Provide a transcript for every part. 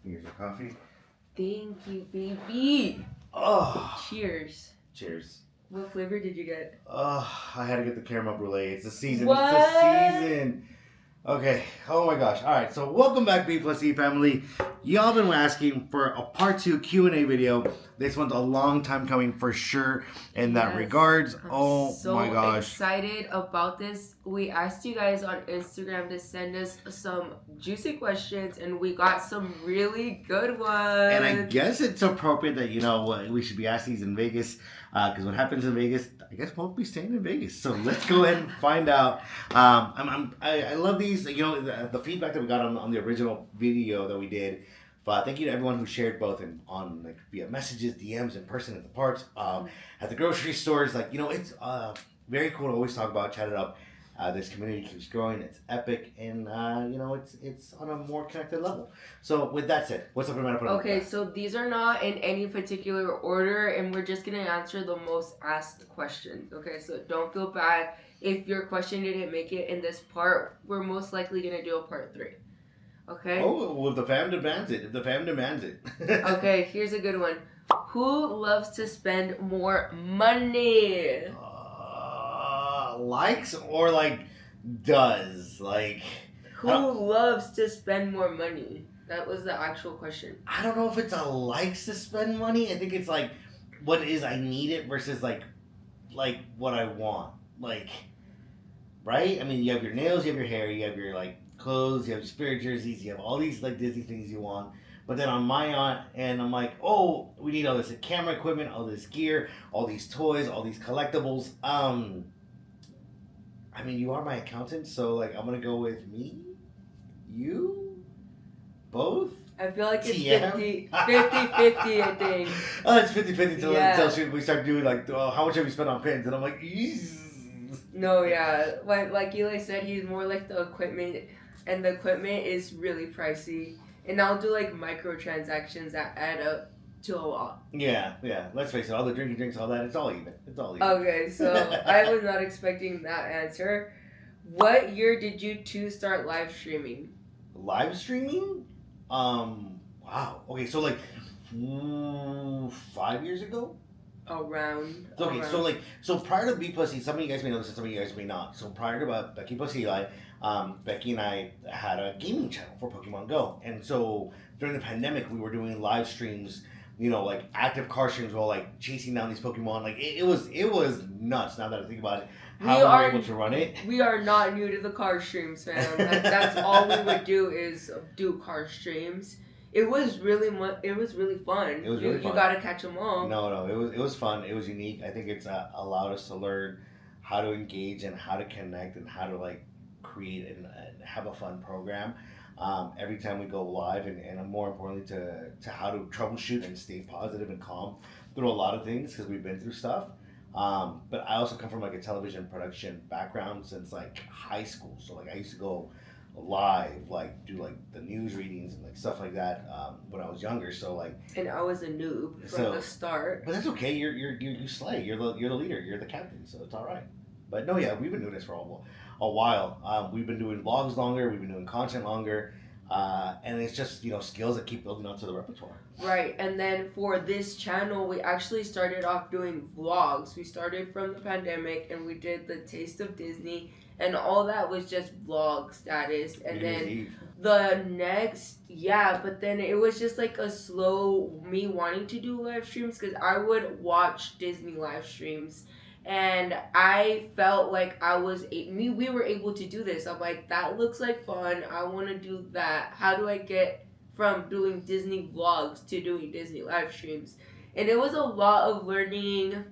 Here's your coffee. Thank you, baby. Oh. Cheers. Cheers. What flavor did you get? I had to get the caramel brulee. It's the season. What? It's the season. Okay. Oh my gosh. All right. So welcome back, B+E family. Y'all been asking for a part 2 Q&A video. This one's a long time coming for sure in that regards. I'm oh my gosh. Excited about this. We asked you guys on Instagram to send us some juicy questions and we got some really good ones. And I guess it's appropriate that, we should be asking these in Vegas. Because what happens in Vegas, I guess won't be staying in Vegas. So let's go ahead and find out. I love these. The feedback that we got on the original video that we did. But thank you to everyone who shared both via messages, DMs, in person at the parks, at the grocery stores. It's very cool to always talk about, chat it up. This community keeps growing. It's epic, and it's on a more connected level. So with that said, what's up, Amanda? Okay, so these are not in any particular order, and we're just gonna answer the most asked questions. Okay, so don't feel bad if your question didn't make it in this part. We're most likely gonna do a part 3. Okay. Oh, well, if the fam demands it. Okay, here's a good one. Who loves to spend more money? Likes or does? Who loves to spend more money? That was the actual question. I don't know if it's a likes to spend money. I think it's what it is I need it versus what I want. Right? I mean, you have your nails, you have your hair, you have your clothes, you have your spirit jerseys, you have all these Disney things you want. But then on my end, I'm like, oh, we need all this camera equipment, all this gear, all these toys, all these collectibles. I mean, you are my accountant, so I'm gonna go with me, you, both. I feel like it's 50-50, I think. Oh, it's 50-50 until we start doing how much have we spent on pins? And I'm like, ease. No, yeah. Like Eli said, he's more like the equipment, and the equipment is really pricey. And I'll do microtransactions that add up to a lot. Yeah. Let's face it, all the drinks, all that, it's all even. Okay, so I was not expecting that answer. What year did you two start live streaming? Live streaming? Wow. Okay, so 5 years ago? Around. So prior to B+E, some of you guys may know this and some of you guys may not. So prior to Becky plus Eli, Becky and I had a gaming channel for Pokemon Go. And so during the pandemic, we were doing live streams, active car streams while chasing down these Pokemon. It was nuts now that I think about it. How we were able to run it. We are not new to the car streams, fam. That's all we would do is do car streams. It was really fun. It was really fun. You gotta catch them all. No, it was fun. It was unique. I think it's allowed us to learn how to engage and how to connect and how to create and have a fun program every time we go live, and more importantly to how to troubleshoot and stay positive and calm through a lot of things because we've been through stuff. But I also come from a television production background since high school. So I used to go live, do the news readings and stuff like that when I was younger. So and I was a noob from the start. But that's okay. You slay. You're the leader. You're the captain. So it's all right. But no, yeah, we've been doing this for a while. We've been doing vlogs longer. We've been doing content longer. And it's just skills that keep building onto the repertoire. Right, and then for this channel, we actually started off doing vlogs. We started from the pandemic, and we did the Taste of Disney. And all that was just vlog status. And then the next, but then it was just a slow me wanting to do live streams because I would watch Disney live streams. And I felt like we were able to do this. I'm like, that looks like fun. I want to do that. How do I get from doing Disney vlogs to doing Disney live streams? And it was a lot of learning.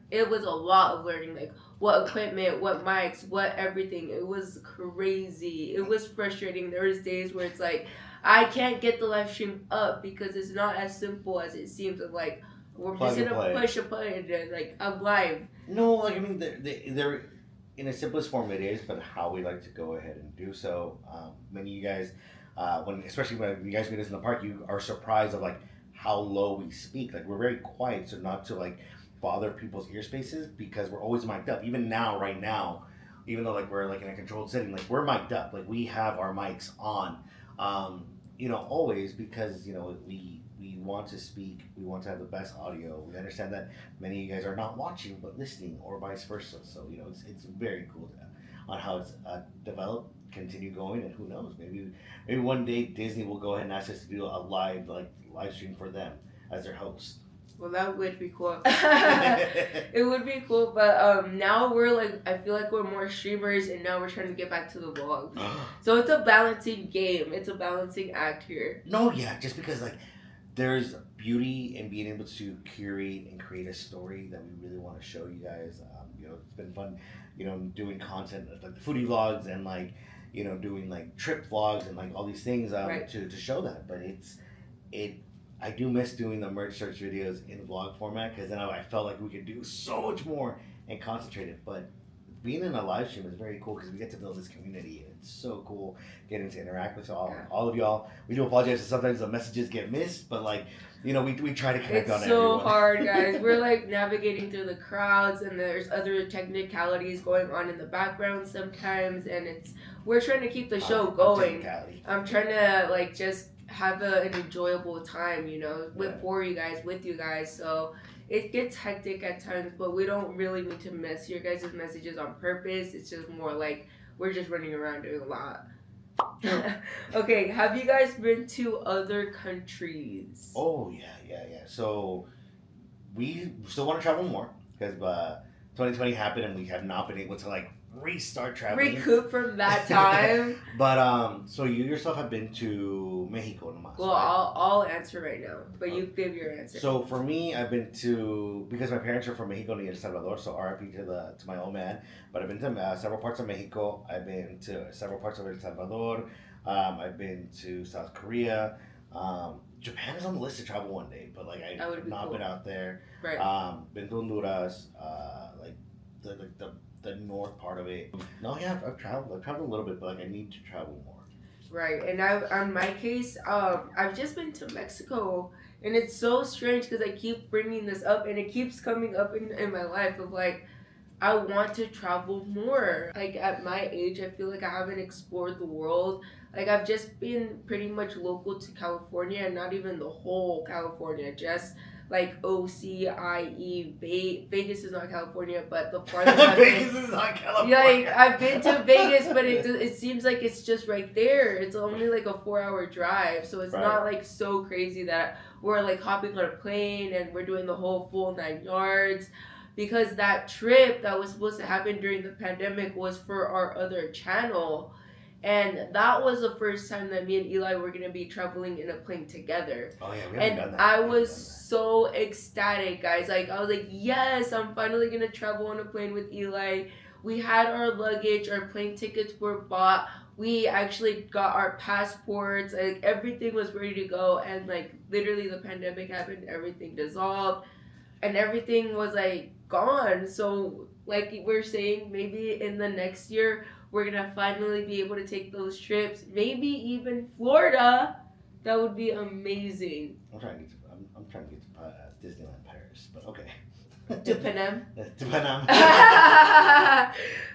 What equipment, what mics, what everything. It was crazy. It was frustrating. There was days where it's I can't get the live stream up because it's not as simple as it seems. Of we're just gonna push a button and I'm live. No, I mean they're in the simplest form it is, but how we like to go ahead and do so. Many of you guys, especially when you guys meet us in the park, you are surprised of how low we speak. We're very quiet, so not to bother people's ear spaces because we're always mic'd up. Even now, right now, even though we're in a controlled setting, we're mic'd up. We have our mics on. always because we want to speak, we want to have the best audio. We understand that many of you guys are not watching but listening, or vice versa. So it's very cool on how it's developed, continue going, and who knows, maybe one day Disney will go ahead and ask us to do a live stream for them as their host. Well, that would be cool. It would be cool, but now we're I feel like we're more streamers, and now we're trying to get back to the vlogs. So it's a balancing game. It's a balancing act here. No, yeah, just because there's beauty in being able to curate and create a story that we really want to show you guys. It's been fun, doing content like the foodie vlogs and doing trip vlogs and all these things Right. to show that. But I do miss doing the merch search videos in vlog format, because then I felt like we could do so much more and concentrate it. But being in a live stream is very cool because we get to build this community, and it's so cool getting to interact with all of y'all. We do apologize if sometimes the messages get missed, but we try to connect on everyone. It's so hard, guys. We're navigating through the crowds, and there's other technicalities going on in the background sometimes, and we're trying to keep the show going. I'm trying to just have an enjoyable time, with you guys. So it gets hectic at times, but we don't really mean to miss your guys' messages on purpose. It's just more we're just running around doing a lot. Okay, have you guys been to other countries? Oh yeah. So we still want to travel more because 2020 happened and we have not been able to restart traveling. Recoup from that time. But so you yourself have been to Mexico nomás. Well, right? I'll answer right now, but you give your answer. So for me, I've been to, because my parents are from Mexico and El Salvador, so RIP to my old man. But I've been to several parts of Mexico. I've been to several parts of El Salvador. I've been to South Korea. Japan is on the list to travel one day, but I have not been out there. Right. Been to Honduras, the north part of it. No, yeah, I've traveled a little bit, but I need to travel more. Right, and on my case, I've just been to Mexico, and it's so strange because I keep bringing this up, and it keeps coming up in my life of I want to travel more. At my age, I feel I haven't explored the world. I've just been pretty much local to California, and not even the whole California, just OCIE. Vegas is not California, but the farthest Vegas is not California. I've been to Vegas, but it seems it's just right there. It's only a 4-hour drive, so it's not so crazy that we're hopping on a plane and we're doing the whole full 9 yards. Because that trip that was supposed to happen during the pandemic was for our other channel. And that was the first time that me and Eli were going to be traveling in a plane together. Oh, yeah, we haven't done that. I was so ecstatic, guys. I was yes, I'm finally going to travel on a plane with Eli. We had our luggage, our plane tickets were bought. We actually got our passports. Everything was ready to go. And literally the pandemic happened, everything dissolved. And everything was gone. So we're saying, maybe in the next year we're gonna finally be able to take those trips. Maybe even Florida. That would be amazing. I'm trying to get to Disneyland Paris, but okay. To Panam. To Panam.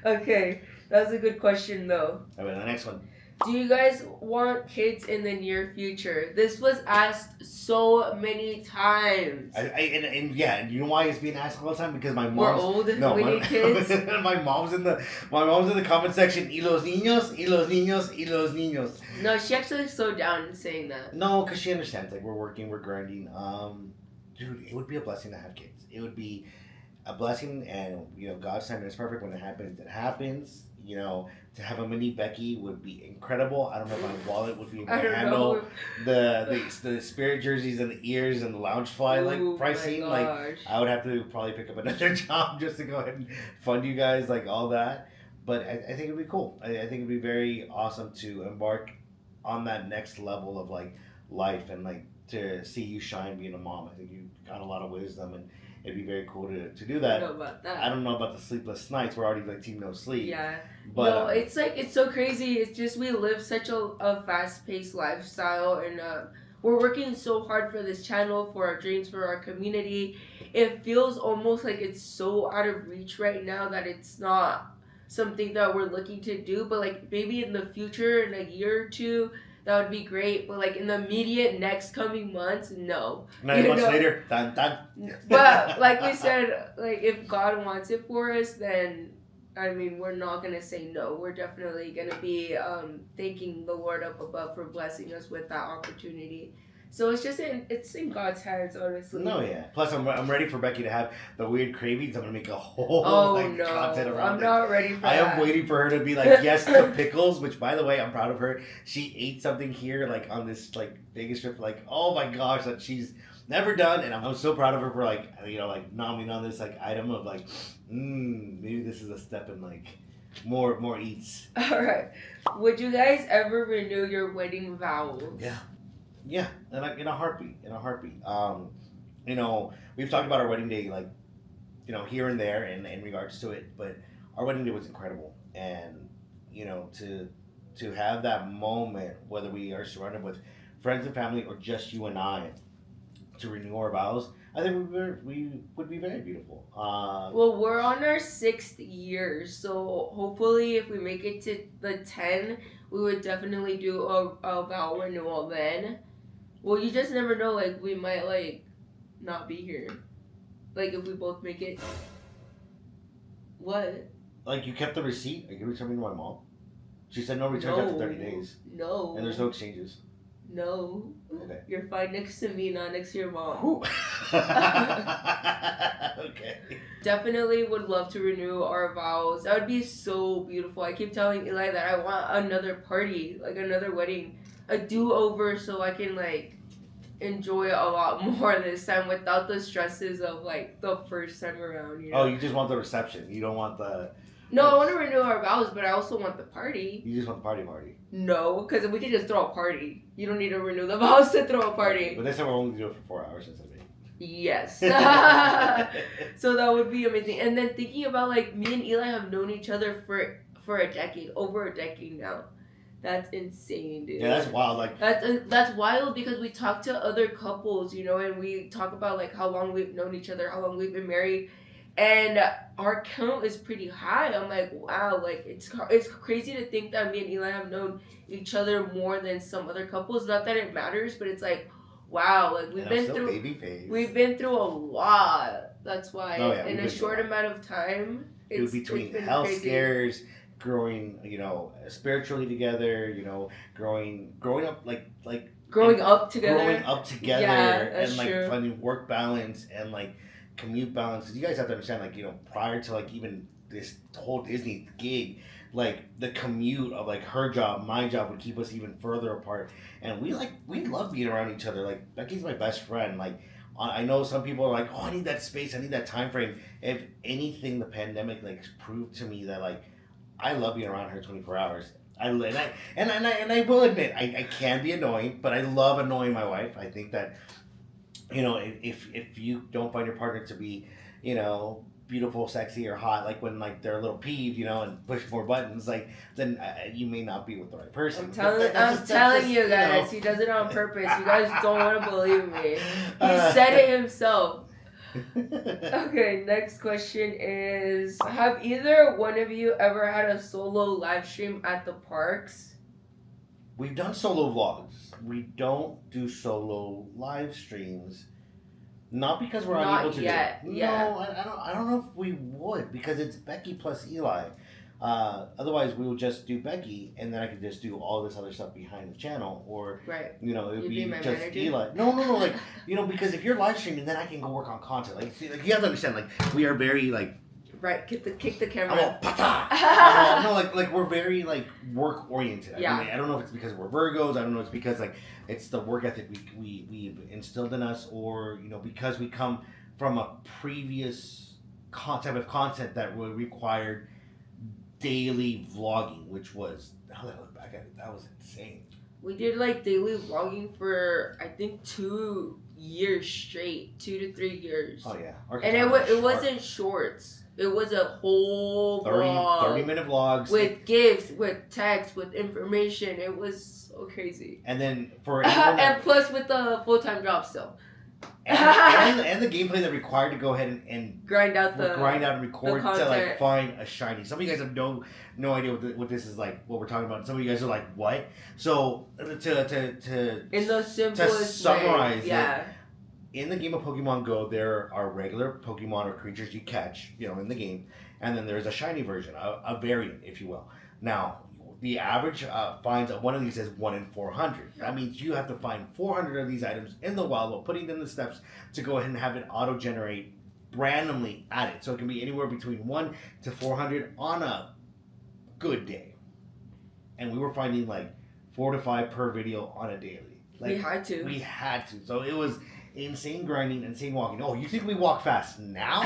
Okay, that was a good question though. All right, the next one. Do you guys want kids in the near future? This was asked so many times. And you know why it's being asked all the time? Because my mom's... We're old. We need kids. my mom's in the comment section. Y los niños, y los niños, y los niños. No, she actually slowed down saying that. No, because she understands. We're working, we're grinding. Dude, it would be a blessing to have kids. It would be a blessing, and God's timing is perfect. When it happens, it happens. To have a mini Becky would be incredible. I don't know if my wallet would be able to handle the spirit jerseys and the ears and the Loungefly pricing. I would have to probably pick up another job just to go ahead and fund you guys all that. But I think it'd be cool. I think it'd be very awesome to embark on that next level of life and to see you shine being a mom. I think you got a lot of wisdom, and it'd be very cool to do that. I don't know about that. I don't know about the sleepless nights. We're already team no sleep. Yeah. But, no, it's it's so crazy. It's just we live such a fast-paced lifestyle, and we're working so hard for this channel, for our dreams, for our community. It feels almost it's so out of reach right now that it's not something that we're looking to do. But maybe in the future, in a year or two, that would be great. But like in the immediate next coming months, no. 9 months later, dun dun. But like we said, like if God wants it for us, then I mean we're not gonna say no. We're definitely gonna be thanking the Lord up above for blessing us with that opportunity. So it's in God's hands, honestly. No, yeah. Plus, I'm ready for Becky to have the weird cravings. I'm gonna make a whole content around I'm not ready for I that. am waiting for her to be like yes to pickles. Which, by the way, I'm proud of her. She ate something here like on this like Vegas trip. Like, oh my gosh, that she's never done, and I'm so proud of her for like like nomming on this like item of like, maybe this is a step in like more eats. All right. Would you guys ever renew your wedding vows? Yeah, in a heartbeat. We've talked about our wedding day, like, here and there in regards to it, but our wedding day was incredible, and to have that moment, whether we are surrounded with friends and family or just you and I, to renew our vows, I think we would be very beautiful. Well, we're on our 6th year, so hopefully, if we make it to the 10, we would definitely do a vow renewal then. Well, you just never know. Like, we might, like, not be here. Like, if we both make it. What? Like, you kept the receipt? Are you returning to my mom? She said no returns after 30 days. No. And there's no exchanges. No. Okay. You're fine next to me, not next to your mom. Okay. Definitely would love to renew our vows. That would be so beautiful. I keep telling Eli that I want another party, like another wedding. A do-over so I can like enjoy it a lot more this time without the stresses of like the first time around. Oh, you just want the reception. You don't want the. No, I want to renew our vows, but I also want the party. You just want the party. No, because we can just throw a party. You don't need to renew the vows to throw a party. But they said we're only do it for 4 hours since I made. Yes. So that would be amazing. And then thinking about like me and Eli have known each other for a decade, over a decade now. That's insane, dude. Yeah, that's wild. Like that's wild because we talk to other couples, and we talk about like how long we've known each other, how long we've been married, and our count is pretty high. I'm like, wow, like it's crazy to think that me and Eli have known each other more than some other couples. Not that it matters, but it's like, wow, like we've been through a lot. That's why in a short amount of time, it's between health crazy. Scares. Growing, spiritually together, growing up growing up together, and like true. finding work balance and like commute balance. Because you guys have to understand, like prior to like even this whole Disney gig, like the commute of like her job, my job would keep us even further apart. And we love being around each other. Like Becky's my best friend. Like I know some people are like, oh, I need that space, I need that time frame. If anything, the pandemic like proved to me that like. I love being around her 24 hours. I will admit I can be annoying, but I love annoying my wife. I think that if you don't find your partner to be beautiful, sexy, or hot, like when like they're a little peeved, and push more buttons, like then you may not be with the right person. I'm telling you guys, he does it on purpose. You guys don't want to believe me. He said it himself. Okay, next question is, have either one of you ever had a solo live stream at the parks? We've done solo vlogs. We don't do solo live streams. Not because we're unable to yet. do it. Yeah. No, I don't know if we would, because it's Becky plus Eli. Otherwise, we would just do Becky, and then I could just do all this other stuff behind the channel, or right. It would be just manager? Eli. No, like because if you're live streaming, then I can go work on content. Like, see, like you have to understand, like we are very like. Right, kick the camera. No, like we're very like work oriented. Yeah. I don't know if it's because we're Virgos. I don't know if it's because like it's the work ethic we instilled in us, or because we come from a previous type of content that required daily vlogging, which was, now that I look back at it, that was insane. We did like daily vlogging for I think 2 years straight, 2 to 3 years. Oh yeah, and it wasn't shorts. It was a whole 30-minute vlogs with gifts, with text, with information. It was so crazy. And then for and plus with the full-time job still. and the gameplay that required to go ahead and grind out and record to like find a shiny. Some of you guys have no idea what this is like. What we're talking about. Some of you guys are like, what? So to in the simplest to summarize way, yeah. In the game of Pokemon Go, there are regular Pokemon or creatures you catch, in the game, and then there's a shiny version, a variant, if you will. Now, the average finds one of these as 1 in 400. That means you have to find 400 of these items in the wild while putting them in the steps to go ahead and have it auto-generate randomly at it. So it can be anywhere between 1 to 400 on a good day. And we were finding like 4 to 5 per video on a daily. Like, we had to. So it was insane grinding, insane walking. Oh, you think we walk fast now?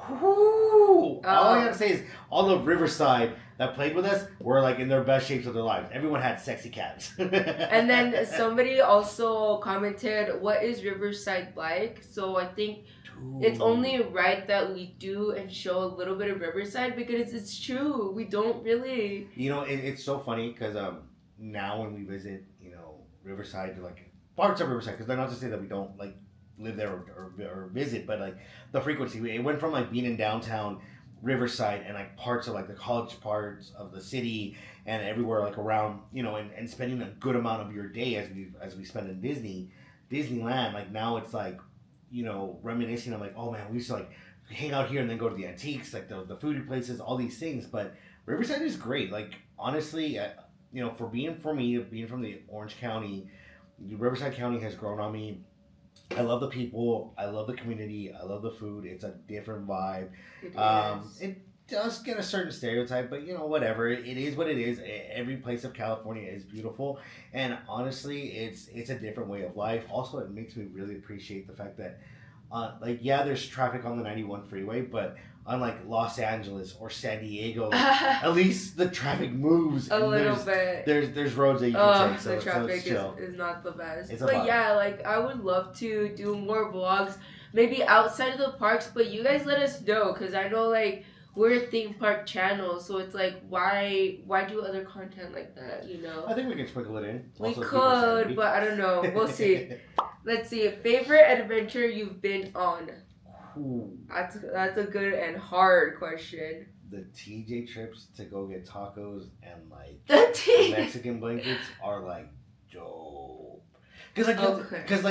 All I gotta say is all of Riverside that played with us were like in their best shapes of their lives. Everyone had sexy calves. And then somebody also commented, what is Riverside like? So I think it's only right that we do and show a little bit of Riverside, because it's true. We don't really. It's so funny because now when we visit, Riverside, like parts of Riverside, because they're not to say that we don't like live there or visit, but like the frequency, it went from like being in downtown Riverside and like parts of like the college parts of the city and everywhere like around, and spending a good amount of your day as we spend in Disneyland. Like now it's like, reminiscing. I'm like, oh man, we used to like hang out here and then go to the antiques, like the foodie places, all these things. But Riverside is great. Like honestly, being from the Orange County, Riverside County has grown on me. I love the people. I love the community. I love the food. It's a different vibe. It does get a certain stereotype, but whatever. It is what it is. Every place of California is beautiful, and honestly, it's a different way of life. Also, it makes me really appreciate the fact that, there's traffic on the 91 freeway, but unlike Los Angeles or San Diego, at least the traffic moves a little bit. There's roads that you can take. So the traffic is not the best. But yeah, like I would love to do more vlogs, maybe outside of the parks. But you guys let us know, because I know like we're a theme park channel, so it's like why do other content like that? I think we can sprinkle it in. We could, but I don't know. We'll see. Let's see. Favorite adventure you've been on? Ooh. That's a good and hard question. The TJ trips to go get tacos and like the Mexican blankets are like dope. Because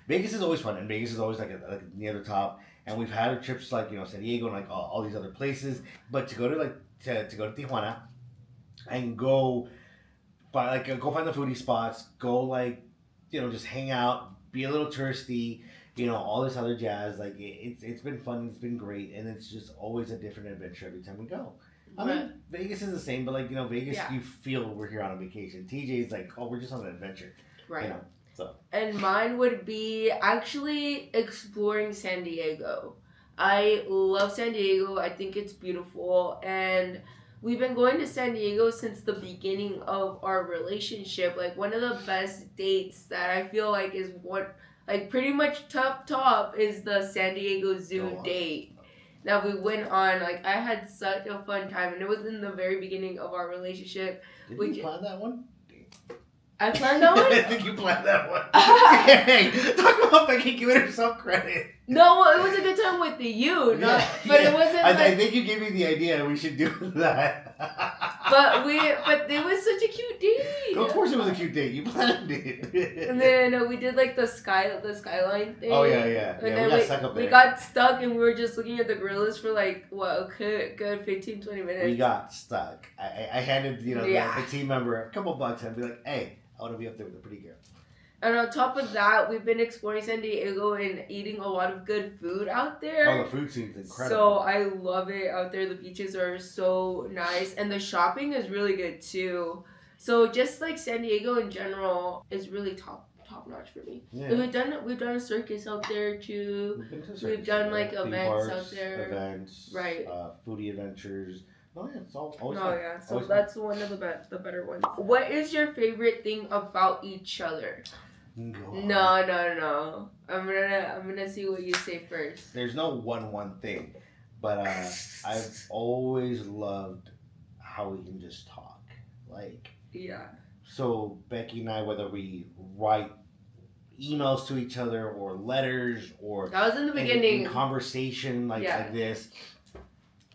Vegas is always fun, and Vegas is always like near the top. And we've had trips like San Diego and like all these other places, but to go to go to Tijuana and go find the foodie spots, go just hang out, be a little touristy. All this other jazz, like it's been fun, it's been great, and it's just always a different adventure every time we go. I mean, Vegas is the same, but Vegas, you feel we're here on a vacation. TJ is like, oh, we're just on an adventure, right? So. And mine would be actually exploring San Diego. I love San Diego. I think it's beautiful, and we've been going to San Diego since the beginning of our relationship. Like one of the best dates that I feel like is what. Like, pretty much top is the San Diego Zoo date that we went on. Like, I had such a fun time, and it was in the very beginning of our relationship. Did you plan that one? I planned that one? I think you planned that one. Hey, talk about Becky giving herself credit. No, it was a good time with you, it wasn't. I think you gave me the idea we should do that. but it was such a cute date. Of course, it was a cute date. You planned it. And then we did like the skyline thing. Oh yeah. And then we got stuck up there. We got stuck, and we were just looking at the gorillas for like a good 15-20 minutes. We got stuck. I handed the team member a couple bucks and be like, hey, I want to be up there with a pretty girl. And on top of that, we've been exploring San Diego and eating a lot of good food out there. Oh, the food seems incredible. So I love it out there. The beaches are so nice, and the shopping is really good too. So just like San Diego in general is really top notch for me. Yeah. We've done a circus out there too. We've done like events out there. Events. Right. Foodie adventures. Oh yeah, it's always fun. Yeah. So always that's one of the better ones. What is your favorite thing about each other? No. I'm gonna see what you say first. There's no one thing, but I've always loved how we can just talk. Like yeah. So Becky and I, whether we write emails to each other or letters or that was in the beginning. In conversation like this.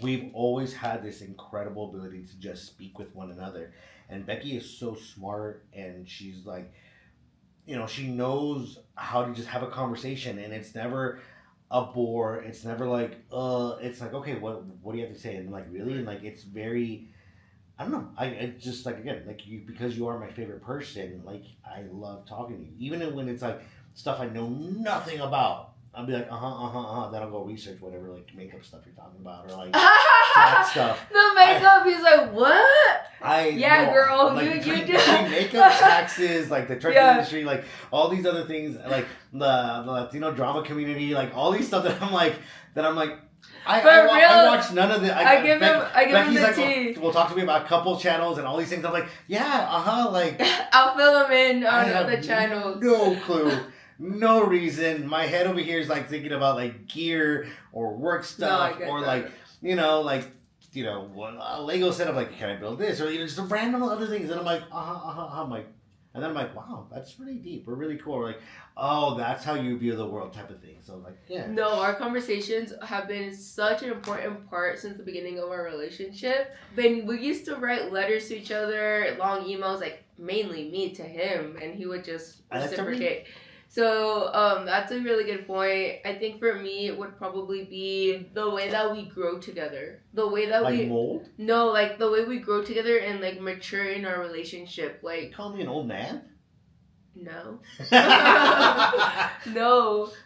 We've always had this incredible ability to just speak with one another. And Becky is so smart, and she's like, you know, she knows how to just have a conversation, and it's never a bore. It's never like, it's like, okay, what do you have to say? And like, really? And like, it's very, I don't know. I just like, again, like you, because you are my favorite person, like I love talking to you. Even when it's like stuff I know nothing about. I'll be like, then I'll go research whatever, like, makeup stuff you're talking about, or, like, tax stuff. The makeup, he's like, what? Girl, like, you do. Makeup, taxes, like, the trucking industry, like, all these other things, like, the Latino drama community, like, all these stuff that I'm like, I watch none of the. I give him the Becky's tea. Well, talk to me about couple channels and all these things. I'm like, like. I'll fill them in on the channels. No clue. No reason. My head over here is like thinking about like gear or work stuff or like, Lego setup. Like, can I build this or just some random other things? And I'm like, I'm like, and then I'm like, wow, that's really deep. We're really cool. We're like, oh, that's how you view the world, type of thing. So I'm like, yeah. No, our conversations have been such an important part since the beginning of our relationship. When we used to write letters to each other, long emails, like mainly me to him, and he would just reciprocate. So that's a really good point. I think for me, it would probably be the way that we grow together. The way that we... Like mold? No, like the way we grow together and like mature in our relationship. Like... You call me an old man? No.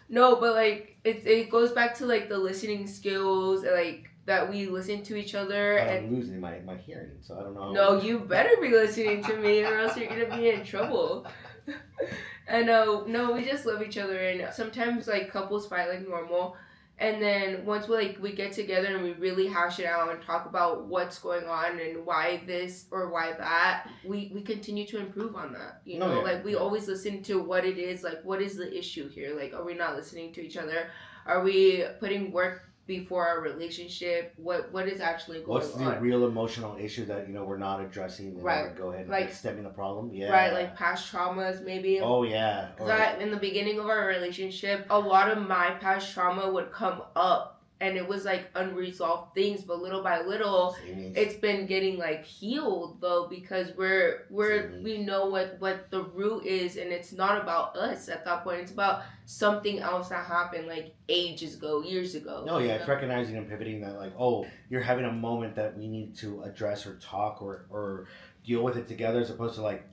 No, but like it goes back to like the listening skills, like that we listen to each other. I'm losing my hearing, so I don't know. No, you better be listening to me or else you're going to be in trouble. And no, we just love each other, and sometimes like couples fight like normal, and then once we get together and we really hash it out and talk about what's going on and why this or why that, we continue to improve on that. You know, like we always listen to what it is, like what is the issue here? Like, are we not listening to each other? Are we putting work before our relationship? What is actually going on? What's the real emotional issue that we're not addressing? And right. Go ahead and like stemming the problem. Yeah. Right, like past traumas maybe. Oh yeah. That in the beginning of our relationship, a lot of my past trauma would come up. And it was like unresolved things, but little by little, it's been getting like healed though, because we know what the root is, and it's not about us at that point. It's about something else that happened like years ago. No, yeah, it's recognizing and pivoting that like, oh, you're having a moment that we need to address or talk or deal with it together, as opposed to like.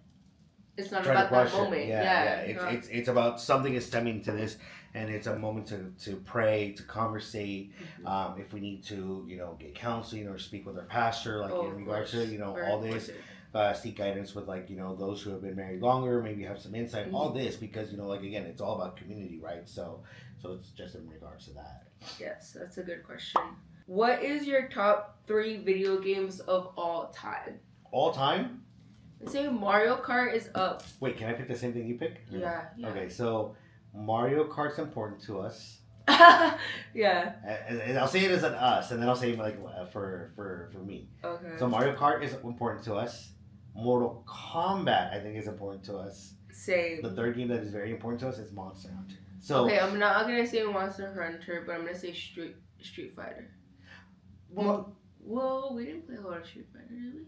It's not about that moment. Yeah. It's about something is stemming to this. And it's a moment to pray, to conversate. Mm-hmm. If we need to, get counseling or speak with our pastor, like in regards to, all this, seek guidance with like, those who have been married longer, maybe have some insight, all this, because, like, again, it's all about community, right? So it's just in regards to that. Yes, that's a good question. What is your top 3 video games of all time? All time? Let's say Mario Kart is up. Wait, can I pick the same thing you pick? Yeah. Okay, so Mario Kart's important to us. Yeah. And I'll say it as an us, and then I'll say like for me. Okay. So Mario Kart is important to us. Mortal Kombat, I think, is important to us. Same. The third game that is very important to us is Monster Hunter. So okay, I'm not gonna say Monster Hunter, but I'm gonna say Street Fighter. Well, we didn't play a lot of Street Fighter, did we?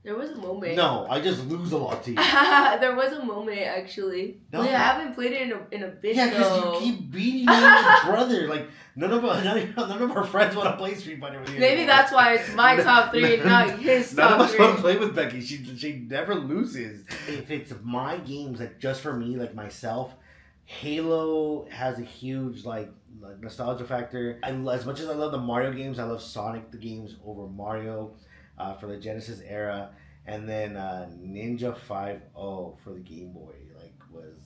There was a moment. No, I just lose a lot to you. There was a moment, actually. No. We haven't played it in a bit, yeah, because you keep beating me and your brother. Like, none of our friends want to play Street Fighter with you. Maybe that's why it's my top 3 and not his top 3. None of us want to play with Becky. She never loses. If it's my games, like, just for me, like, myself, Halo has a huge, like nostalgia factor. As much as I love the Mario games, I love Sonic the games over Mario. For the Genesis era, and then Ninja 5.0 for the Game Boy, like, was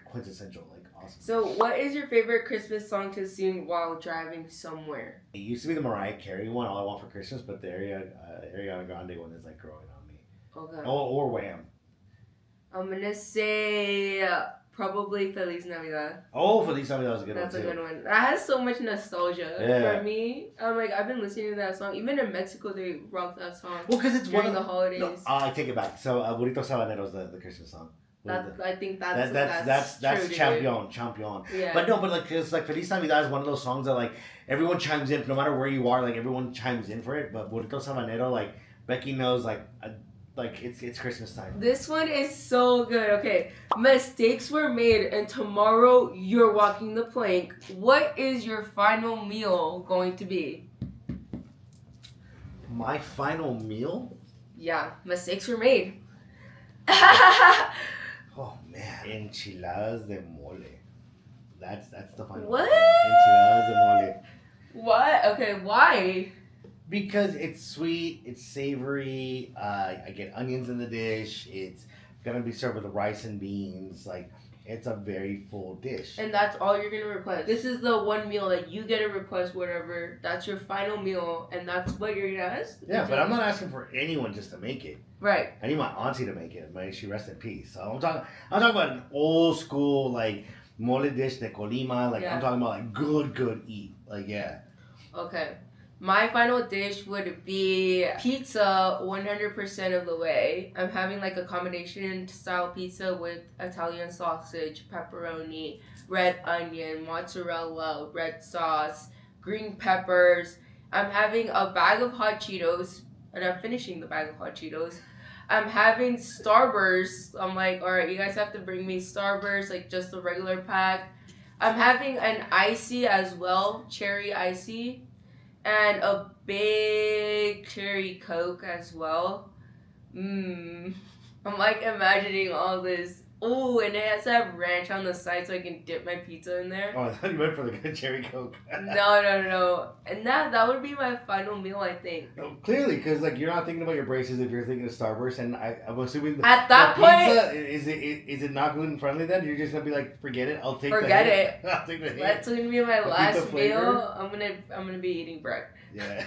quintessential, like, awesome. So, what is your favorite Christmas song to sing while driving somewhere? It used to be the Mariah Carey one, All I Want for Christmas, but the Ariana Grande one is like growing on me. Okay. Or Wham. I'm gonna say probably Feliz Navidad. Oh, Feliz Navidad was a good That's one too. That's a good one. That has so much nostalgia for me. I've been listening to that song. Even in Mexico, they rock that song. Well, because it's during one of the holidays. No, I take it back. So, Burrito Sabanero is the Christmas song. I think that's that's true, champion. Yeah. But no, but like it's like Feliz Navidad is one of those songs that like everyone chimes in, no matter where you are, like everyone chimes in for it. But Burrito Sabanero, like Becky knows, like it's Christmas time. This one is so good. Okay, mistakes were made, and tomorrow you're walking the plank. What is your final meal going to be? My final meal? Yeah, mistakes were made. Oh man, enchiladas de mole. That's the final. What? Enchiladas de mole. What? Okay, why? Because it's sweet, it's savory. I get onions in the dish. It's gonna be served with rice and beans. Like it's a very full dish. And that's all you're gonna request. This is the one meal that you get to request whatever. That's your final meal, and that's what you're gonna ask. Yeah, but I'm not asking for anyone just to make it. Right. I need my auntie to make it. May she rest in peace. So I'm talking about an old school like mole dish de Colima. Like I'm talking about like good eat. Like yeah. Okay. My final dish would be pizza 100% of the way. I'm having like a combination style pizza with Italian sausage, pepperoni, red onion, mozzarella, red sauce, green peppers. I'm having a bag of hot Cheetos, and I'm finishing the bag of hot Cheetos. I'm having Starburst. I'm like, all right, you guys have to bring me Starburst, like just the regular pack. I'm having an icy as well, cherry icy. And a big cherry Coke as well. I'm like imagining all this. Oh, and it has to have ranch on the side so I can dip my pizza in there. Oh, I thought you went for the good cherry Coke. No. And that would be my final meal, I think. No, clearly, because like you're not thinking about your braces if you're thinking of Starburst, and I'm assuming at that pizza, point, is it not gluten friendly? Then you're just gonna be like, forget it. I'll take the hit. I'll take the hit. That's gonna be my last meal. I'm gonna be eating bread. Yeah.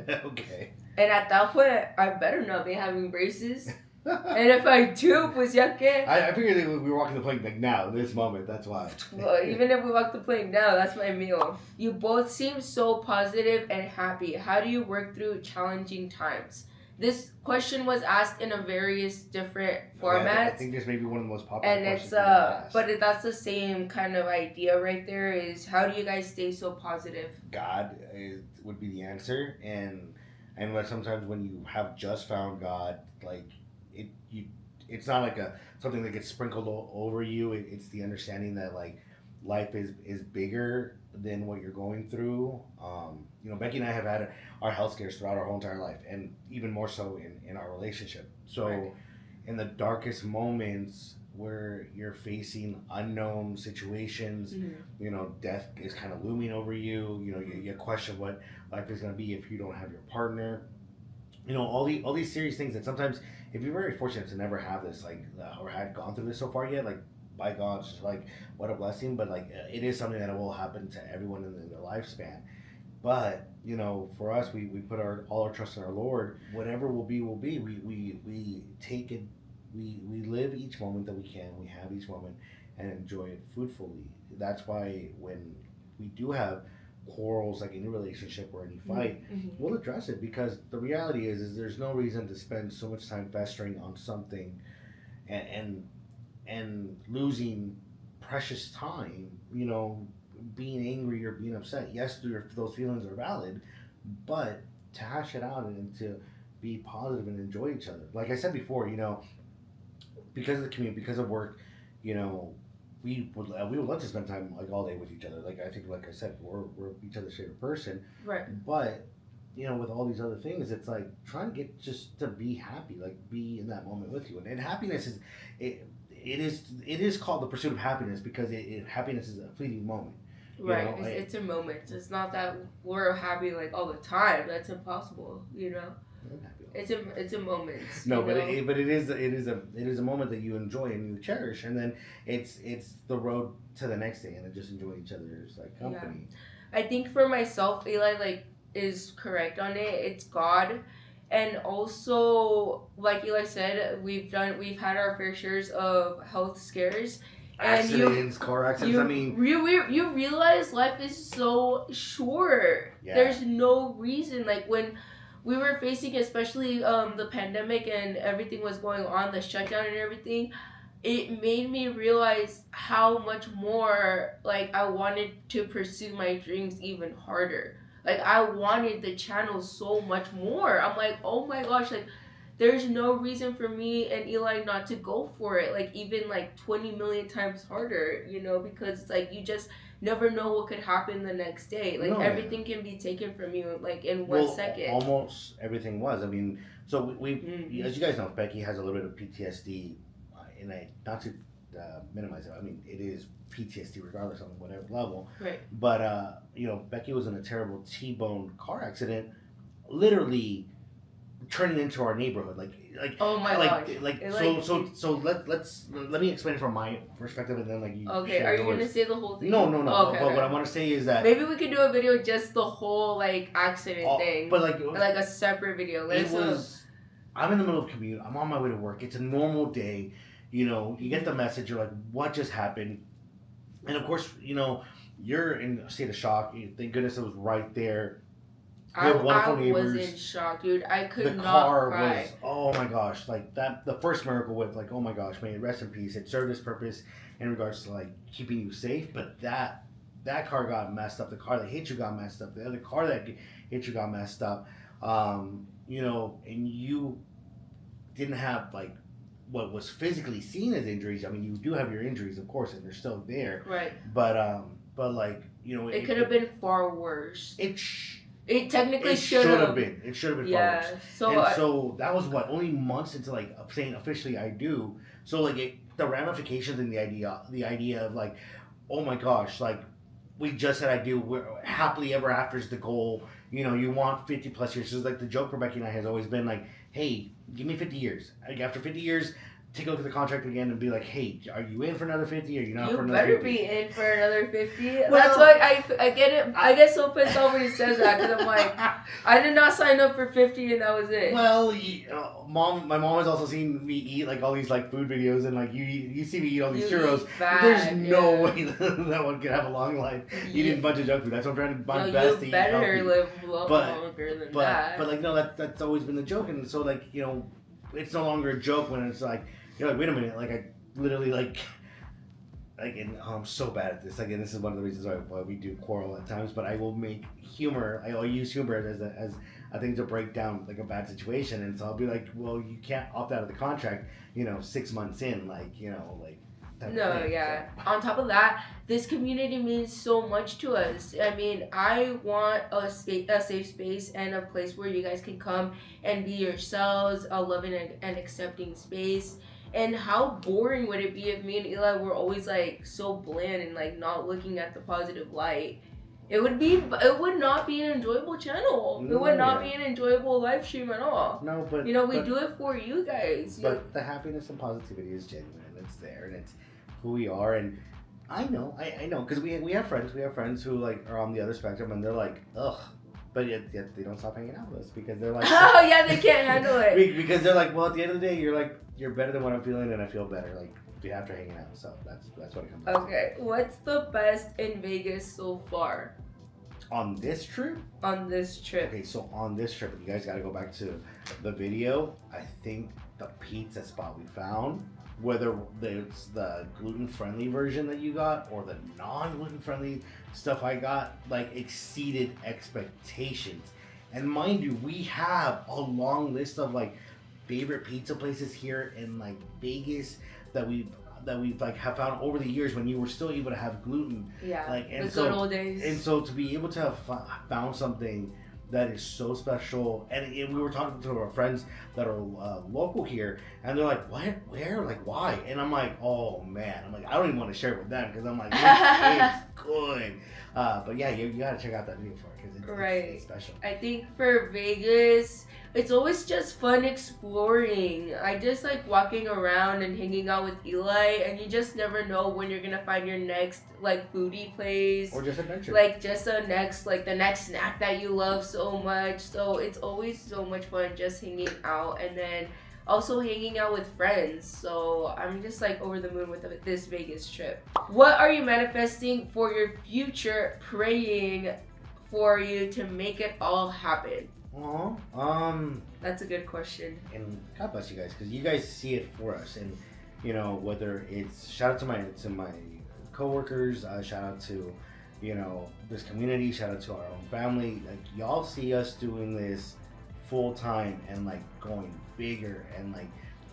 Okay. And at that point, I better not be having braces. And if I do, pues ya que. I figured we were walking the plank like now, this moment. That's why. Well, even if we walk the plank now, that's my meal. You both seem so positive and happy. How do you work through challenging times? This question was asked in a various different formats. Yeah, I think this may be one of the most popular questions. And it's that's the same kind of idea right there. Is how do you guys stay so positive? God would be the answer, and sometimes when you have just found God, like. It's not like something that gets sprinkled over you. It's the understanding that like life is bigger than what you're going through. Becky and I have had our health scares throughout our whole entire life, and even more so in our relationship. So in the darkest moments where you're facing unknown situations, death is kind of looming over you. You question what life is going to be if you don't have your partner. All these serious things that sometimes, if you're very fortunate to never have this, like, or had gone through this so far yet, like, by God, just like, what a blessing. But like, it is something that will happen to everyone in their lifespan. But for us, we put all our trust in our Lord. Whatever will be, will be. We take it. We live each moment that we can. We have each moment and enjoy it fruitfully. That's why when we do have quarrels, like any relationship or any fight, we'll address it, because the reality is there's no reason to spend so much time festering on something and losing precious time, being angry or being upset. Yes, those feelings are valid, but to hash it out and to be positive and enjoy each other. Like I said before, because of the commute, because of work, we would love to spend time like all day with each other. Like I think, like I said, we're each other's favorite person. Right. But with all these other things, it's like trying to get just to be happy, like be in that moment with you. And happiness is it is called the pursuit of happiness because happiness is a fleeting moment. Right. It's a moment. It's not that we're happy like all the time. That's impossible. It's a moment. No, but it is a moment that you enjoy and you cherish, and then it's the road to the next day, and just enjoy each other's like company. Yeah. I think for myself, Eli is correct on it. It's God, and also like Eli said, we've had our fair shares of health scares. Accidents, car accidents. You realize life is so short. Yeah. There's no reason. Like when we were facing, especially the pandemic and everything was going on, the shutdown and everything, it made me realize how much more like I wanted to pursue my dreams even harder. Like I wanted the channel so much more. I'm like, oh my gosh, like there's no reason for me and Eli not to go for it. Like even like 20 million times harder, you know, because it's like you just never know what could happen the next day. Like everything can be taken from you like in 1 second. Almost everything was. I mean, so we as you guys know, Becky has a little bit of PTSD, and not to minimize it. I mean, it is PTSD regardless on whatever level. Right. But you know, Becky was in a terrible T-bone car accident, literally turning into our neighborhood. Like oh my gosh. So let me explain it from my perspective, and then like you. Okay, are you gonna say the whole thing? No. Oh, okay, but what I want to say is that maybe we could do a video just the whole like accident thing, but like a separate video. I'm in the middle of commute. I'm on my way to work. It's a normal day. You know, you get the message. You're like, what just happened? And of course, you know, you're in a state of shock. Thank goodness it was right there. I was in shock, dude. I could not cry. Was, oh my gosh, like that. The first miracle was like, oh my gosh, may it rest in peace. It served its purpose in regards to like keeping you safe. But that car got messed up. The car that hit you got messed up. The other car that hit you got messed up. You know, and you didn't have like what was physically seen as injuries. I mean, you do have your injuries, of course, and they're still there. Right. But like, you know, it could have been far worse. It technically should have been. It should have been far worse. So that was only months into like saying officially I do. So like the ramifications and the idea of like, oh my gosh, like we just said I do. We're happily ever after is the goal. You know, you want 50 plus years. So like the joke for Becky and I has always been like, hey, give me 50 years. Like after 50 years, take a look at the contract again and be like, hey, are you in for another 50 or are you not for another 50? You better be in for another 50. Well, that's why I get it. I get so pissed off when he says that because I'm like, I did not sign up for 50 and that was it. Well, my mom has also seen me eat like all these like food videos and like you see me eat all these churros. There's no way that one could have a long life eating a bunch of junk food. That's what I'm trying to my best to eat. You better live longer than that. But like no, that's always been the joke, and so like you know, it's no longer a joke when it's like. You're like, wait a minute, like I literally and I'm so bad at this. Again, this is one of the reasons why we do quarrel at times. But I will make humor. I will use humor as a thing to break down like a bad situation. And so I'll be like, well, you can't opt out of the contract. You know, 6 months in, like you know, like. No, yeah. So. On top of that, this community means so much to us. I mean, I want a safe space and a place where you guys can come and be yourselves, a loving and accepting space. And how boring would it be if me and Eli were always like so bland and like not looking at the positive light? It would not be an enjoyable channel. It would not be an enjoyable live stream at all. No, but you know, we do it for you guys. But the happiness and positivity is genuine and it's there and it's who we are. And I know, because we have friends who like are on the other spectrum and they're like, ugh. But yet they don't stop hanging out with us because they're like, oh yeah, they can't handle it. Because they're like, well, at the end of the day, you're better than what I'm feeling, and I feel better like after hanging out. So that's what it comes down to. Okay, what's the best in Vegas so far? On this trip? Okay, so on this trip, you guys got to go back to the video. I think the pizza spot we found, whether it's the gluten-friendly version that you got or the non-gluten-friendly stuff I got, like exceeded expectations. And mind you, we have a long list of like favorite pizza places here in like Vegas that we've like have found over the years when you were still able to have gluten. Yeah, like and the good old days. And so to be able to have found something that is so special, and we were talking to our friends that are local here, and they're like, "What? Where? Like, why?" And I'm like, "Oh man!" I'm like, I don't even want to share it with them because I'm like, "It's good." But yeah, you gotta check out that video for it because it's special. I think for Vegas, it's always just fun exploring. I just like walking around and hanging out with Eli, and you just never know when you're gonna find your next like foodie place or just adventure. Like just the next snack that you love so much. So it's always so much fun just hanging out, and then also hanging out with friends. So I'm just like over the moon with this Vegas trip. What are you manifesting for your future, praying for you to make it all happen? Aww. That's a good question. And God bless you guys, because you guys see it for us. And You know, whether it's shout out to my coworkers, shout out to, you know, this community, shout out to our own family. Like y'all see us doing this full time and like going bigger and like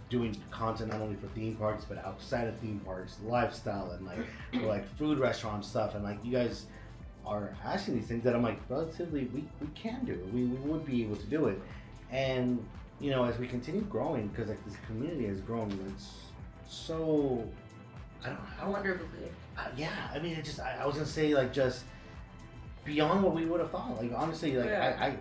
doing content not only for theme parks but outside of theme parks, lifestyle and like food restaurant stuff, and like you guys are asking these things that I'm like relatively we can do it. We would be able to do it. And you know, as we continue growing, because like this community has grown, it's so Wonderfully. Yeah, I mean, it just I was gonna say like just beyond what we would have thought. Like honestly, like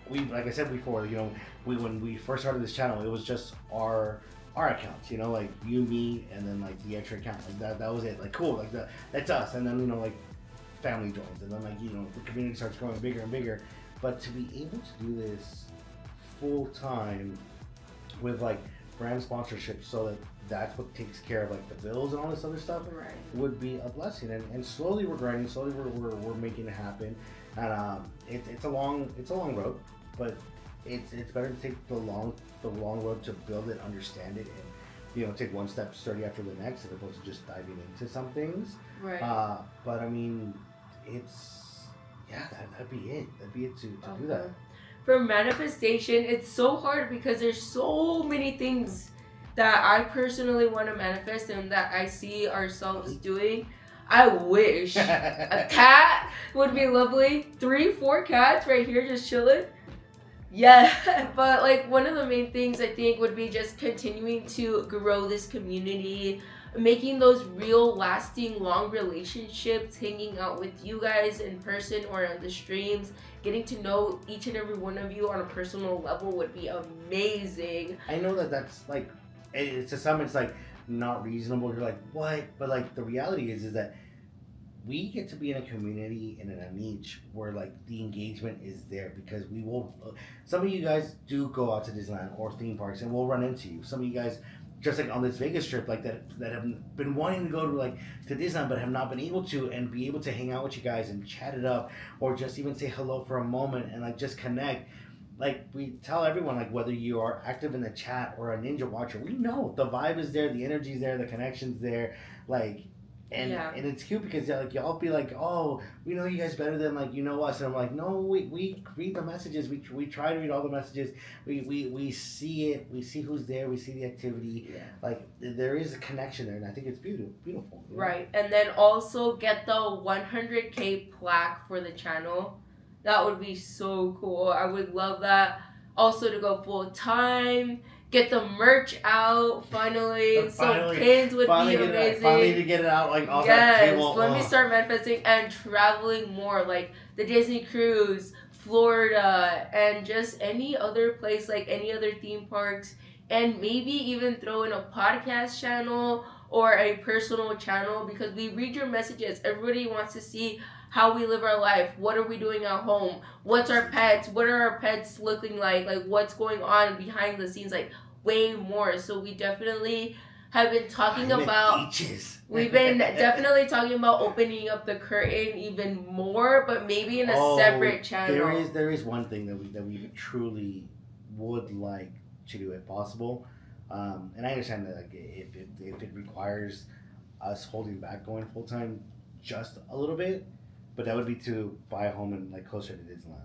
we like I said before, you know, when we first started this channel, it was just our accounts, you know, like you, me, and then like the extra account, like that was it. Like cool, like that's us, and then you know like family joins, and then like you know the community starts growing bigger and bigger. But to be able to do this full time with like brand sponsorship, so that that's what takes care of like the bills and all this other stuff, right, would be a blessing. And slowly we're grinding, slowly we're making it happen. And it's a long road, but it's better to take the long road to build it, understand it, and you know take one step sturdy after the next, as opposed to just diving into some things. Right. But I mean, that'd be it. That'd be it to do that. For manifestation, it's so hard because there's so many things that I personally want to manifest and that I see ourselves doing. I wish a cat would be lovely. 3-4 cats right here just chilling. Yeah, but like one of the main things I think would be just continuing to grow this community, making those real lasting long relationships, hanging out with you guys in person or on the streams, getting to know each and every one of you on a personal level would be amazing. I know that's like, it's to some it's like not reasonable. You're like, what? But like the reality is that we get to be in a community and in a niche where like the engagement is there, because we will, some of you guys do go out to Disneyland or theme parks and we'll run into you. Some of you guys, just like on this Vegas trip, like that have been wanting to go to Disneyland but have not been able to, and be able to hang out with you guys and chat it up, or just even say hello for a moment and like just connect. Like we tell everyone, like whether you are active in the chat or a ninja watcher, we know the vibe is there, the energy is there, the connection's there, like. And it's cute because like y'all be like, oh, we know you guys better than like you know us, and I'm like, no, we read the messages, we try to read all the messages, we see it, we see who's there, we see the activity, like there is a connection there, and I think it's beautiful. You know? Right, and then also get the 100K plaque for the channel. That would be so cool. I would love that. Also to go full time. Get the merch out finally. So pins would be amazing. Finally to get it out like off that table. Let me start manifesting and traveling more, like the Disney cruise, Florida, and just any other place, like any other theme parks, and maybe even throw in a podcast channel or a personal channel, because we read your messages. Everybody wants to see how we live our life. What are we doing at home? What's our pets? What are our pets looking like? Like what's going on behind the scenes? Like way more. So we definitely have been talking about we've been definitely talking about opening up the curtain even more, but maybe in a separate channel. There is one thing that we truly would like to do if possible. And I understand that like if it requires us holding back going full time just a little bit, but that would be to buy a home and like closer to Disneyland.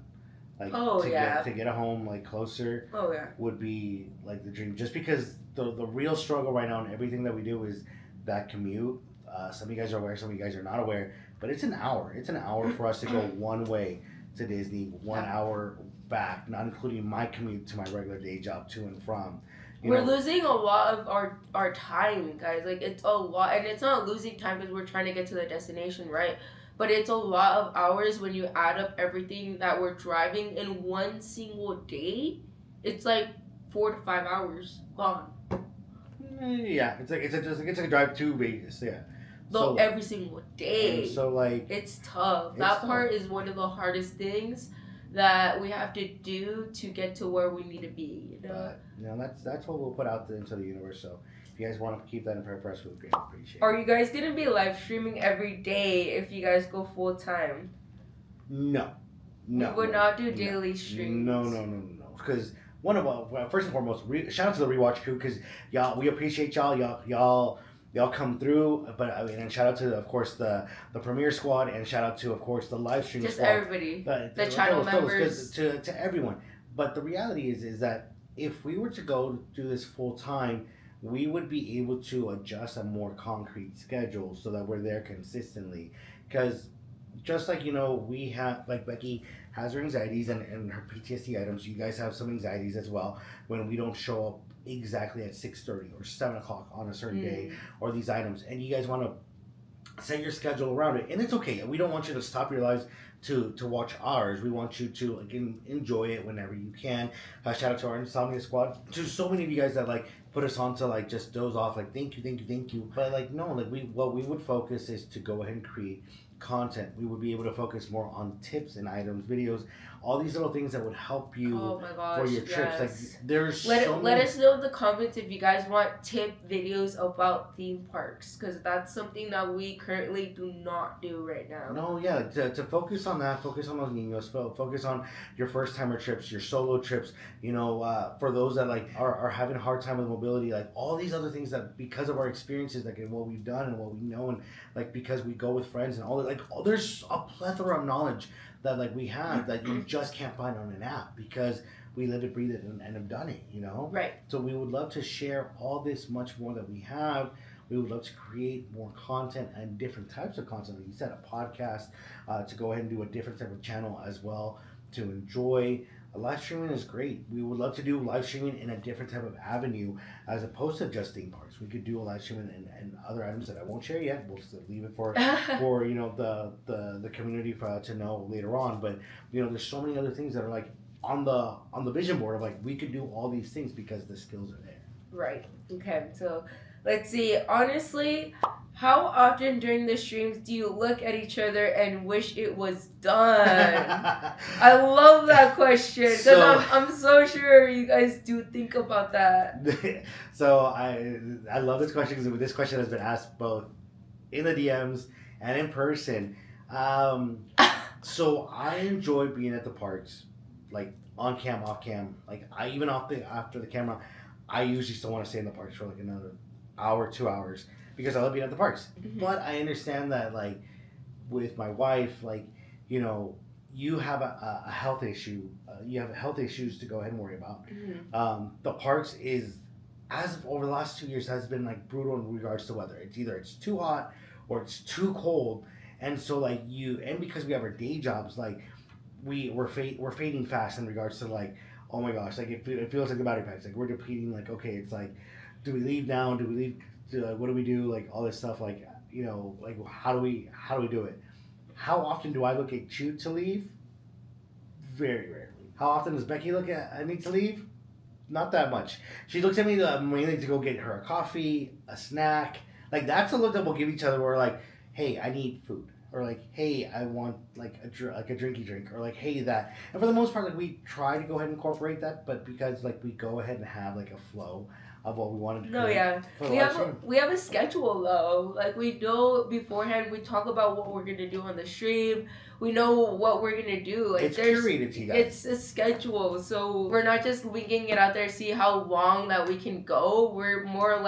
Like to get a home like closer would be like the dream. Just because the real struggle right now and everything that we do is that commute. Some of you guys are aware, some of you guys are not aware, but it's an hour. It's an hour for us to go one way to Disney, 1 hour back, not including my commute to my regular day job to and from. We're losing a lot of our time, guys. Like it's a lot, and it's not losing time because we're trying to get to the destination, right? But it's a lot of hours when you add up everything that we're driving in one single day. It's like 4 to 5 hours gone. Yeah, it's like a drive to Vegas. Yeah. So every single day. So like it's tough. That part is one of the hardest things that we have to do to get to where we need to be. You know, that's what we'll put out into the universe. So if you guys want to keep that in prayer for us, we'd greatly appreciate it. Are you guys gonna be live streaming every day if you guys go full time? No. We would not do daily streams. No. Because first and foremost, shout out to the rewatch crew because we appreciate y'all come through. But I mean, and shout out to of course the premiere squad, and shout out to of course the live stream just squad. Everybody, the channel members, to everyone. But the reality is that if we were to go do this full time, we would be able to adjust a more concrete schedule so that we're there consistently. Because just like we have, like Becky has her anxieties and her PTSD items. You guys have some anxieties as well when we don't show up exactly at 6:30 or 7 o'clock on a certain day, or these items, and you guys want to set your schedule around it, and it's okay. We don't want you to stop your lives to watch ours. We want you to enjoy it whenever you can. Shout out to our Insomnia squad, to so many of you guys that put us on to just doze off, thank you. But no, what we would focus is to go ahead and create content. We would be able to focus more on tips and items, videos, all these little things that would help you for your trips. Yes. There's let us know in the comments if you guys want tip videos about theme parks, because that's something that we currently do not do right now. No, yeah, to focus on that, focus on those niños, focus on your first timer trips, your solo trips, for those that are having a hard time with mobility, all these other things that because of our experiences, and what we've done and what we know, and because we go with friends and all that, there's a plethora of knowledge that we have that you just can't find on an app because we live it, breathe it, and have done it, Right. So we would love to share all this much more that we have. We would love to create more content and different types of content. Like you said, a podcast, to go ahead and do a different type of channel as well to enjoy. Live streaming is great. We would love to do live streaming in a different type of avenue as opposed to just theme parks. We could do a live streaming and other items that I won't share yet. We'll still leave it for the community to know later on. But there's so many other things that are on the vision board of we could do all these things because the skills are there. Right. Okay. So let's see. Honestly, how often during the streams do you look at each other and wish it was done? I love that question because I'm so sure you guys do think about that. So I love this question because this question has been asked both in the DMs and in person. So I enjoy being at the parks, on cam, off cam. I even after the camera, I usually still want to stay in the parks for another hour, 2 hours. Because I love being at the parks. Mm-hmm. But I understand that, with my wife, you have a health issue. You have health issues to go ahead and worry about. Mm-hmm. The parks over the last 2 years, has been, brutal in regards to weather. It's either it's too hot or it's too cold. And so, and because we have our day jobs, we're fading fast in regards to, oh my gosh, it feels like the battery packs. We're depleting, okay, it's do we leave now? Do we leave? What do we do? All this stuff. How do we do it? How often do I look at you to leave? Very rarely. How often does Becky look at I need to leave? Not that much. She looks at me mainly to go get her a coffee, a snack. That's a look that we'll give each other. Where hey, I need food, or hey, I want a drinky drink, or hey that. And for the most part, we try to go ahead and incorporate that, but because we go ahead and have a flow of what we wanted to do. No, yeah. We have a schedule though. We know beforehand, we talk about what we're gonna do on the stream. We know what we're gonna do. It's curated to you guys. It's a schedule. So we're not just winging it out there, see how long that we can go. We're more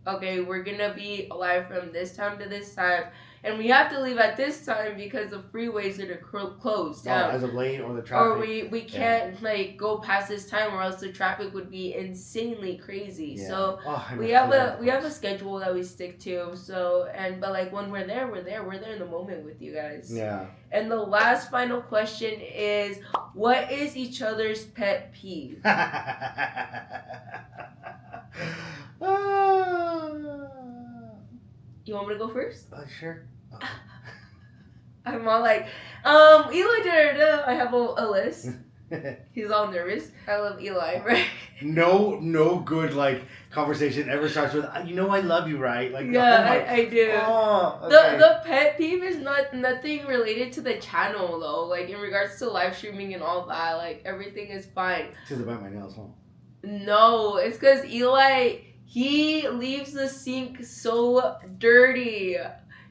okay, we're gonna be alive from this time to this time. And we have to leave at this time because the freeways that are closed down. As of late, or the traffic. Or we can't go past this time, or else the traffic would be insanely crazy. Yeah. So we have a schedule that we stick to. So but when we're there in the moment with you guys. Yeah. And the last final question is, what is each other's pet peeve? You want me to go first? Sure. I'm all Eli, I have a list. He's all nervous. I love Eli, right? No good conversation ever starts with I love you, right? Yeah, I do. Oh, okay. The pet peeve is nothing related to the channel though. In regards to live streaming and all that, everything is fine. Because about my nails, huh? No, it's because Eli, he leaves the sink so dirty.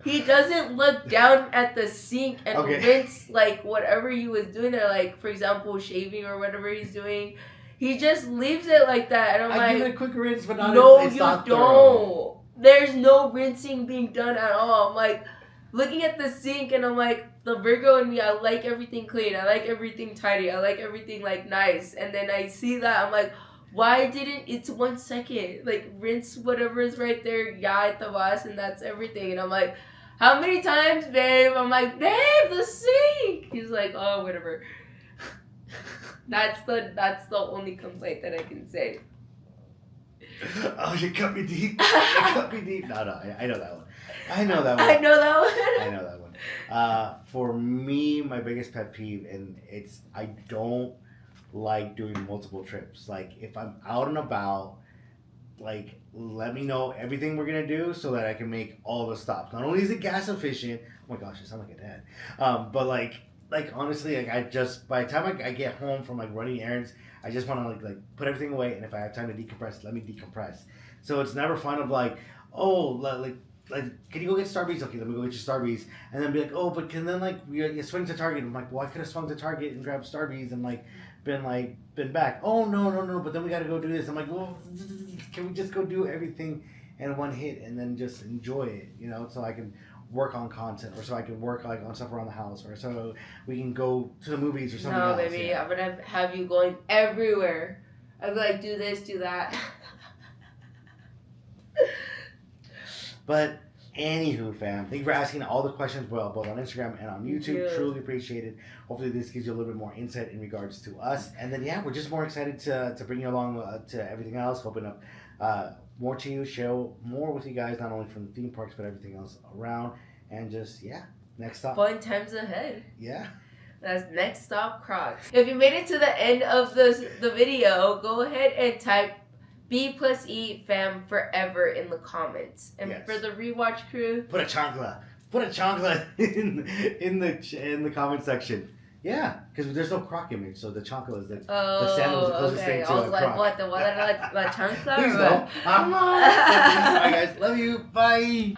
He doesn't look down at the sink and rinse whatever he was doing there, for example, shaving or whatever he's doing. He just leaves it like that, and I'm I like, give it a quick rinse, but not no, it's you not don't. thorough. There's no rinsing being done at all. I'm like, looking at the sink, and I'm like, the Virgo in me, I like everything clean. I like everything tidy. I like everything, like, nice. And then I see that, I'm like, why didn't, it's 1 second. Like, rinse whatever is right there, ya te vas, and that's everything. And I'm like, how many times, babe? I'm like, babe, the sink. He's like, oh, whatever. That's the only complaint that I can say. Oh, you cut me deep. You cut me deep. No, I know that one. I know that one. I know that one. I know that one. For me, my biggest pet peeve, and it's I don't like doing multiple trips. Like if I'm out and about, like let me know everything we're gonna do so that I can make all the stops. Not only is it gas efficient. Oh my gosh, I sound like a dad. But like honestly, like I just by the time I get home from like running errands, I just want to like put everything away, and if I have time to decompress, let me decompress. So it's never fun of like, oh, like can you go get Starbucks? Okay, let me go get your Starbucks, and then be like, oh, but can then like you swing to Target? I'm like, well, I could have swung to Target and grabbed Starbucks and been back. Oh no, but then we got to go do this. I'm like, well, can we just go do everything in one hit and then just enjoy it, so I can work on content, or so I can work like on stuff around the house, or so we can go to the movies or something else. No, baby, yeah. I'm gonna have you going everywhere. I'd be like, do this, do that. But anywho, fam, thank you for asking all the questions, both on Instagram and on YouTube. Yeah. Truly appreciate it. Hopefully this gives you a little bit more insight in regards to us. And then, yeah, we're just more excited to bring you along to everything else. Open up more to you, share more with you guys, not only from the theme parks, but everything else around. And just, yeah, next stop. Fun times ahead. Yeah. That's next stop, Crocs. If you made it to the end of the video, go ahead and type B+E fam forever in the comments. And Yes. for the rewatch crew, Put a chancla in the comment section. Yeah, because there's no croc image, so the chancla is the sandal is the closest thing to I was a like, croc. what? The one that like la chancla? Please or no. what? I'm not. Bye guys, love you. Bye.